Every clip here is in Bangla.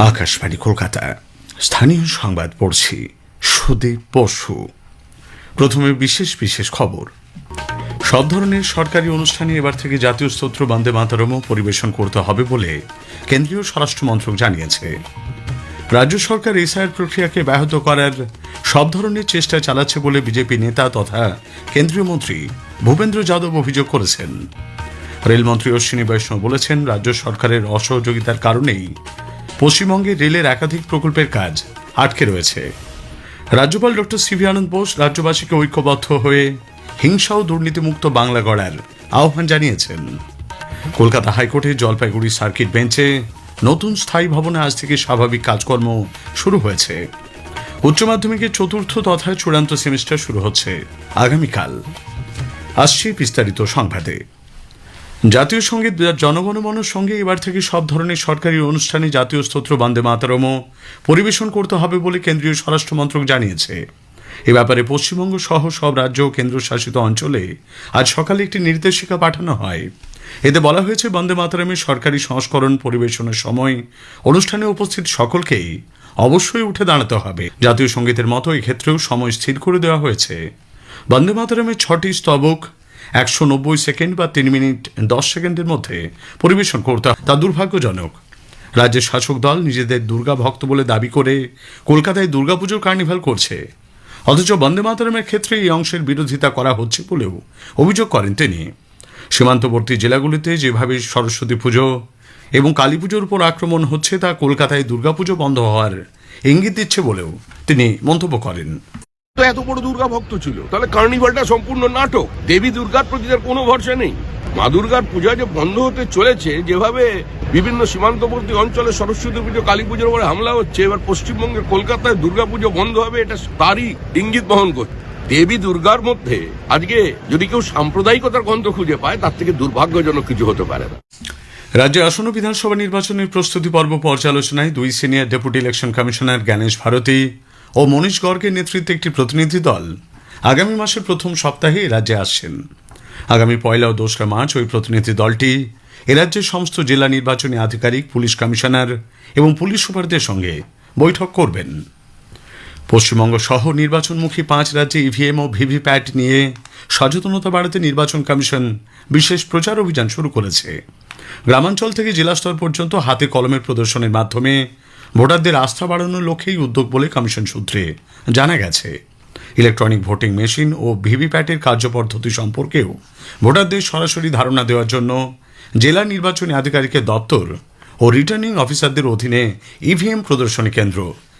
আকাশবাণী কলকাতা, স্থানীয় সংবাদ পড়ছি সুদীপ বসু। প্রথমে বিশেষ বিশেষ খবর। সব ধরনের সরকারি অনুষ্ঠানে এবার থেকে জাতীয় স্তোত্র বন্দে মাতরমও পরিবেশন করতে হবে বলে কেন্দ্রীয় স্বরাষ্ট্র মন্ত্রক জানিয়েছে। রাজ্য সরকার এসআইআর প্রক্রিয়াকে ব্যাহত করার সব ধরনের চেষ্টা চালাচ্ছে বলে বিজেপি নেতা তথা কেন্দ্রীয় মন্ত্রী ভূপেন্দ্র যাদব অভিযোগ করেছেন। রেলমন্ত্রী অশ্বিনী বৈষ্ণব বলেছেন, রাজ্য সরকারের অসহযোগিতার কারণেই পশ্চিমবঙ্গে রেলের একাধিক প্রকল্পের কাজ আটকে রয়েছে। রাজ্যপাল ডক্টর সিভি আনন্দ বোস রাজ্যবাসীকে ঐক্যবদ্ধ হয়ে হিংসা ও দুর্নীতিমুক্ত বাংলা গড়ার আহ্বান জানিয়েছেন। কলকাতা হাইকোর্টের জলপাইগুড়ি সার্কিট বেঞ্চে নতুন স্থায়ী ভবনে আজ থেকে স্বাভাবিক কাজকর্ম শুরু হয়েছে। উচ্চ মাধ্যমিকের চতুর্থ তথা চূড়ান্ত সেমিস্টার শুরু হচ্ছে আগামীকাল। আসছে বিস্তারিত সংবাদে। জাতীয় সঙ্গীত জনগণমনের সঙ্গে এবার থেকে সব ধরনের সরকারি অনুষ্ঠানে জাতীয় স্তোত্র বন্দে মাতরমও পরিবেশন করতে হবে বলে কেন্দ্রীয় স্বরাষ্ট্র মন্ত্রক জানিয়েছে। এ ব্যাপারে পশ্চিমবঙ্গ সহ সব রাজ্য ও কেন্দ্রশাসিত অঞ্চলে আজ সকালে একটি নির্দেশিকা পাঠানো হয়। এতে বলা হয়েছে, বন্দে মাতরমের সরকারি সংস্করণ পরিবেশনের সময় অনুষ্ঠানে উপস্থিত সকলকেই অবশ্যই উঠে দাঁড়াতে হবে। জাতীয় সঙ্গীতের মতো এক্ষেত্রেও সময় স্থির করে দেওয়া হয়েছে। বন্দে মাতরমের 6টি স্তবক 190 সেকেন্ড বা 3 মিনিট 10 সেকেন্ডের মধ্যে পরিবেশন করতে তা দুর্ভাগ্যজনক। রাজ্যের শাসক দল নিজেদের দুর্গা ভক্ত বলে দাবি করে কলকাতায় দুর্গাপুজোর কার্নিভাল করছে, অথচ বন্দে মাতরমের ক্ষেত্রে এই অংশের বিরোধিতা করা হচ্ছে বলেও অভিযোগ করেন তিনি। সীমান্তবর্তী জেলাগুলিতে যেভাবে সরস্বতী পুজো এবং কালী পুজোর উপর আক্রমণ হচ্ছে তা কলকাতায় দুর্গাপুজো বন্ধ হওয়ার ইঙ্গিত দিচ্ছে বলেও তিনি মন্তব্য করেন। এত বড় দুর্গা ভক্ত ছিল, তাহলে কার্নিভালটা সম্পূর্ণ নাটক। দেবী দুর্গার প্রতি তার কোনো ভরসা নেই। মা দুর্গার পূজা যে বন্ধ হতে চলেছে, যেভাবে বিভিন্ন সীমান্তবর্তী অঞ্চলে সরস্বতী পুজো কালী পুজোর উপরে হামলা হচ্ছে, এবার পশ্চিমবঙ্গের কলকাতায় দুর্গাপুজো বন্ধ হবে, এটা তারই ইঙ্গিত বহন করছে। দেবী দুর্গার মধ্যে আজকে যদি কেউ সাম্প্রদায়িকতার গন্ধ খুঁজে পায়, তার থেকে দুর্ভাগ্যজনক কিছু হতে পারে না। রাজ্যে আসন্ন বিধানসভা নির্বাচনের প্রস্তুতি পর্ব পর্যালোচনায় 2 senior deputy election commissioner Gyanesh Bharti ও মনীশ গর্গের নেতৃত্বে একটি প্রতিনিধি দল আগামী মাসের প্রথম সপ্তাহে রাজ্যে আসছেন। আগামী 1 ও 2 মার্চ ওই প্রতিনিধি দলটি রাজ্যের সমস্ত জেলা নির্বাচনী আধিকারিক, পুলিশ কমিশনার এবং পুলিশ সুপারদের সঙ্গে বৈঠক করবেন। পশ্চিমবঙ্গ সহ নির্বাচনমুখী 5 রাজ্যে ইভিএম ও ভিভিপ্যাট নিয়ে সচেতনতা বাড়াতে নির্বাচন কমিশন বিশেষ প্রচার অভিযান শুরু করেছে। গ্রামাঞ্চল থেকে জেলা স্তর পর্যন্ত হাতে কলমের প্রদর্শনের মাধ্যমে ভোটারদের আস্থা বাড়ানোর লক্ষ্যেই উদ্যোগ বলে কমিশন সূত্রে জানা গেছে। ইলেকট্রনিক ভোটিং মেশিন ও ভিভিপ্যাটের কার্যপদ্ধতি সম্পর্কেও ভোটারদের সরাসরি ধারণা দেওয়ার জন্য জেলা নির্বাচনী আধিকারিকের দপ্তর ও রিটার্নিং অফিসারদের অধীনে ইভিএম প্রদর্শনী কেন্দ্র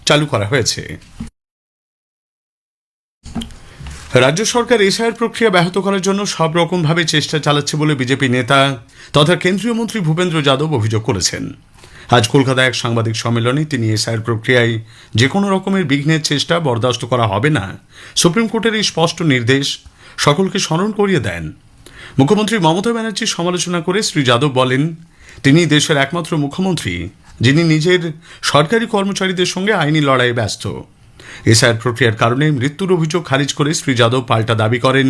চালু করা হয়েছে। রাজ্য সরকার এসআইআর প্রক্রিয়া ব্যাহত করার জন্য সব রকমভাবে চেষ্টা চালাচ্ছে বলে বিজেপি নেতা তথা কেন্দ্রীয় মন্ত্রী ভূপেন্দ্র যাদব অভিযোগ করেছেন। আজ কলকাতায় এক সাংবাদিক সম্মেলনে তিনি এসআইআর প্রক্রিয়ায় যে কোনো রকমের বিঘ্নের চেষ্টা বরদাস্ত করা হবে না, সুপ্রিম কোর্টের এই স্পষ্ট নির্দেশ সকলকে স্মরণ করিয়ে দেন। মুখ্যমন্ত্রী মমতা ব্যানার্জির সমালোচনা করে শ্রী যাদব বলেন, তিনি দেশের একমাত্র মুখ্যমন্ত্রী যিনি নিজের সরকারি কর্মচারীদের সঙ্গে আইনি লড়াইয়ে ব্যস্ত। এসআইআর প্রক্রিয়ার কারণে মৃত্যুর অভিযোগ খারিজ করে শ্রী যাদব পাল্টা দাবি করেন,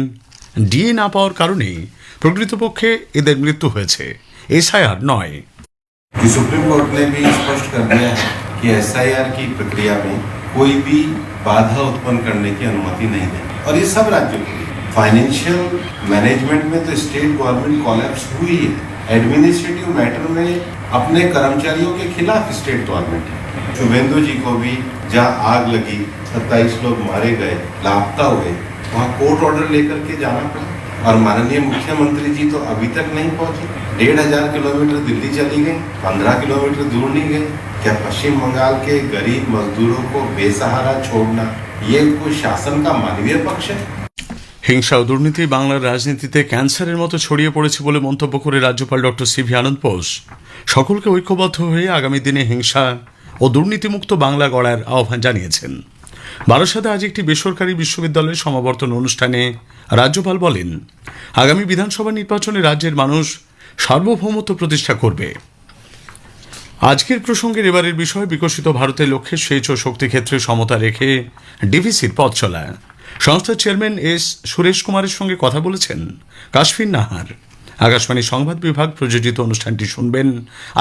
ডিএ না পাওয়ার কারণেই প্রকৃতপক্ষে এদের মৃত্যু হয়েছে, এসআইআর নয়। सुप्रीम कोर्ट ने भी स्पष्ट कर दिया है कि एसआईआर की प्रक्रिया में कोई भी बाधा उत्पन्न करने की अनुमति नहीं है, और ये सब राज्यों के लिए। फाइनेंशियल मैनेजमेंट में तो स्टेट गवर्नमेंट कोलैप्स हुई है, एडमिनिस्ट्रेटिव मैटर में अपने कर्मचारियों के खिलाफ स्टेट गवर्नमेंट है। शुभेंदु जी को भी जहाँ आग लगी, 27 लोग मारे गए, लापता हुए, वहाँ कोर्ट ऑर्डर लेकर के जाना पड़ा, और माननीय मुख्यमंत्री जी तो अभी तक नहीं पहुंचे। 1,500 किलोमीटर दिल्ली चली गई, 15 किलोमीटर दूर नहीं गए। क्या पश्चिम बंगाल के गरीब मजदूरों को बेसहारा छोड़ना ये कोई शासन का मानवीय पक्ष है? হিংসা ও দুর্নীতি বাংলার রাজনীতিতে ক্যান্সারের মতো ছড়িয়ে পড়েছে বলে মন্তব্য করে রাজ্যপাল ডক্টর সিভি আনন্দ বোস সকলকে ঐক্যবদ্ধ হয়ে আগামী দিনে হিংসা ও দুর্নীতিমুক্ত বাংলা গড়ার আহ্বান জানিয়েছেন। বারাসাতে আজ একটি বেসরকারি বিশ্ববিদ্যালয়ের সমাবর্তন অনুষ্ঠানে রাজ্যপাল বলেন, আগামী বিধানসভা নির্বাচনে রাজ্যের মানুষ সার্বভৌমত্ব প্রতিষ্ঠা করবে। আজকের প্রসঙ্গের এবারের বিষয় বিকশিত ভারতের লক্ষ্যে সেচ ও শক্তি ক্ষেত্রে সমতা রেখে ডিভিসির পথ চলা। সংস্থার চেয়ারম্যান এস সুরেশ কুমারের সঙ্গে কথা বলেছেন কাশফিন নাহার। আকাশবাণী সংবাদ বিভাগ প্রযোজিত অনুষ্ঠানটি শুনবেন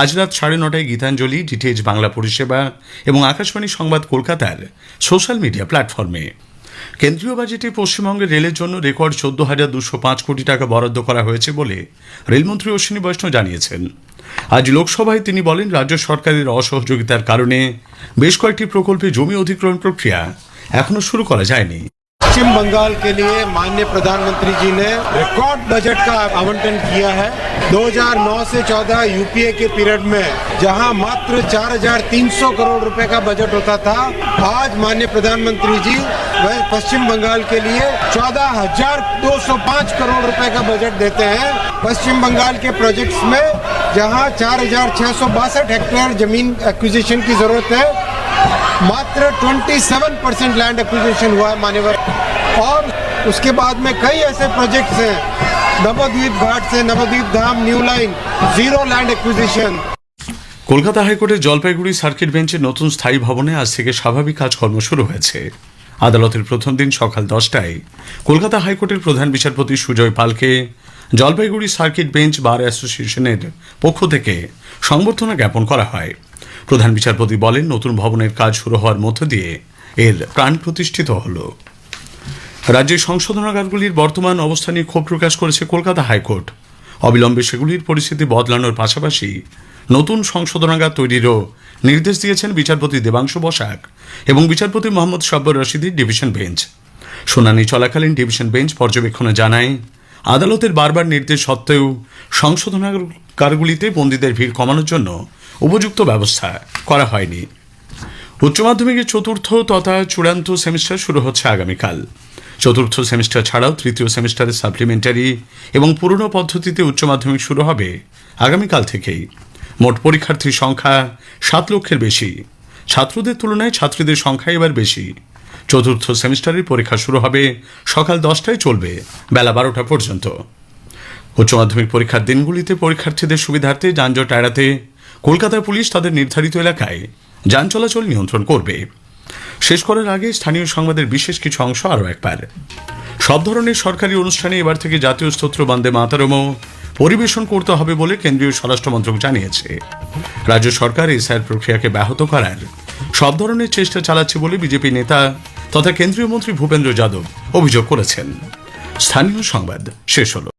আজ রাত 9:30 গীতাঞ্জলি, ডিটিএইচ বাংলা পরিষেবা এবং আকাশবাণী সংবাদ কলকাতার সোশ্যাল মিডিয়া প্ল্যাটফর্মে। কেন্দ্রীয় বাজেটে পশ্চিমবঙ্গের রেলের জন্য রেকর্ড 14,205 কোটি টাকা বরাদ্দ করা হয়েছে বলে রেলমন্ত্রী অশ্বিনী বৈষ্ণব জানিয়েছেন। আজ লোকসভায় তিনি বলেন, রাজ্য সরকারের অসহযোগিতার কারণে বেশ কয়েকটি প্রকল্পে জমি অধিগ্রহণ প্রক্রিয়া এখনো শুরু করা যায়নি। पश्चिम बंगाल के लिए माननीय प्रधानमंत्री जी ने रिकॉर्ड बजट का आवंटन किया है। 2009 से 14 यूपीए के पीरियड में जहां मात्र 4,300 करोड़ रुपए का बजट होता था, आज माननीय प्रधानमंत्री जी वह पश्चिम बंगाल के लिए 14,205 करोड़ रुपए का बजट देते हैं। पश्चिम बंगाल के प्रोजेक्ट्स में जहां 4,662 हेक्टेयर जमीन एक्विजिशन की जरूरत है, मात्र 27% लैंड एक्विजिशन हुआ है मान्यवर। और उसके बाद में कई ऐसे प्रोजेक्ट्स हैं, नवद्वीप घाट से Nabadwip Dham new line, zero land acquisition. Kolkata হাইকোর্টের জলপাইগুড়ি সার্কিট বেঞ্চের নতুন স্থায়ী ভবনে আজ থেকে স্বাভাবিক কাজকর্ম শুরু হয়েছে। আদালতের প্রথম দিন সকাল 10টায় কলকাতা হাইকোর্টের প্রধান বিচারপতি সুজয় পালকে জলপাইগুড়ি সার্কিট বেঞ্চ বার অ্যাসোসিয়েশনের পক্ষ থেকে সংবর্ধনা জ্ঞাপন করা হয়। প্রধান বিচারপতি বলেন, নতুন ভবনের কাজ শুরু হওয়ার মধ্য দিয়ে এর প্রাণ প্রতিষ্ঠিত হল। রাজ্যের সংশোধনাগারগুলির বর্তমান অবস্থা নিয়ে ক্ষোভ প্রকাশ করেছে কলকাতা হাইকোর্ট। অবিলম্বে সেগুলির পরিস্থিতি বদলানোর পাশাপাশি নতুন সংশোধনাগার তৈরিরও নির্দেশ দিয়েছেন বিচারপতি দেবাংশু বসাক এবং বিচারপতি মোহাম্মদ সাব্বর রশিদের ডিভিশন বেঞ্চ। শুনানি চলাকালীন ডিভিশন বেঞ্চ পর্যবেক্ষণে জানায়, আদালতের বারবার নির্দেশ সত্ত্বেও সংশোধনাগারগুলিতে বন্দীদের ভিড় কমানোর জন্য উপযুক্ত ব্যবস্থা করা হয়নি। উচ্চ মাধ্যমিকের চতুর্থ তথা চূড়ান্ত সেমিস্টার শুরু হচ্ছে আগামীকাল। চতুর্থ সেমিস্টার ছাড়াও তৃতীয় সেমিস্টারের সাপ্লিমেন্টারি এবং পুরনো পদ্ধতিতে উচ্চ মাধ্যমিক শুরু হবে আগামীকাল থেকেই। মোট পরীক্ষার্থীর সংখ্যা 7 লক্ষের বেশি। ছাত্রদের তুলনায় ছাত্রীদের সংখ্যা এবার বেশি। চতুর্থ সেমিস্টারের পরীক্ষা শুরু হবে সকাল 10টায়, চলবে বেলা 12টা পর্যন্ত। উচ্চ মাধ্যমিক পরীক্ষার দিনগুলিতে পরীক্ষার্থীদের সুবিধার্থে যানজট এড়াতে কলকাতা পুলিশ তাদের নির্ধারিত এলাকায় যান চলাচল নিয়ন্ত্রণ করবে। শেষ করার আগে স্থানীয় সংবাদের বিশেষ কিছু অংশ আরও একবার। সব ধরনের সরকারি অনুষ্ঠানে এবার থেকে জাতীয় স্তোত্র বন্দে মাতরমও পরিবেশন করতে হবে বলে কেন্দ্রীয় স্বরাষ্ট্রমন্ত্রক জানিয়েছে। রাজ্য সরকার এসআইআর প্রক্রিয়াকে ব্যাহত করার সব ধরনের চেষ্টা চালাচ্ছে বলে বিজেপি নেতা তথা কেন্দ্রীয় মন্ত্রী ভূপেন্দ্র যাদব অভিযোগ করেছেন। স্থানীয় সংবাদ শেষ হল।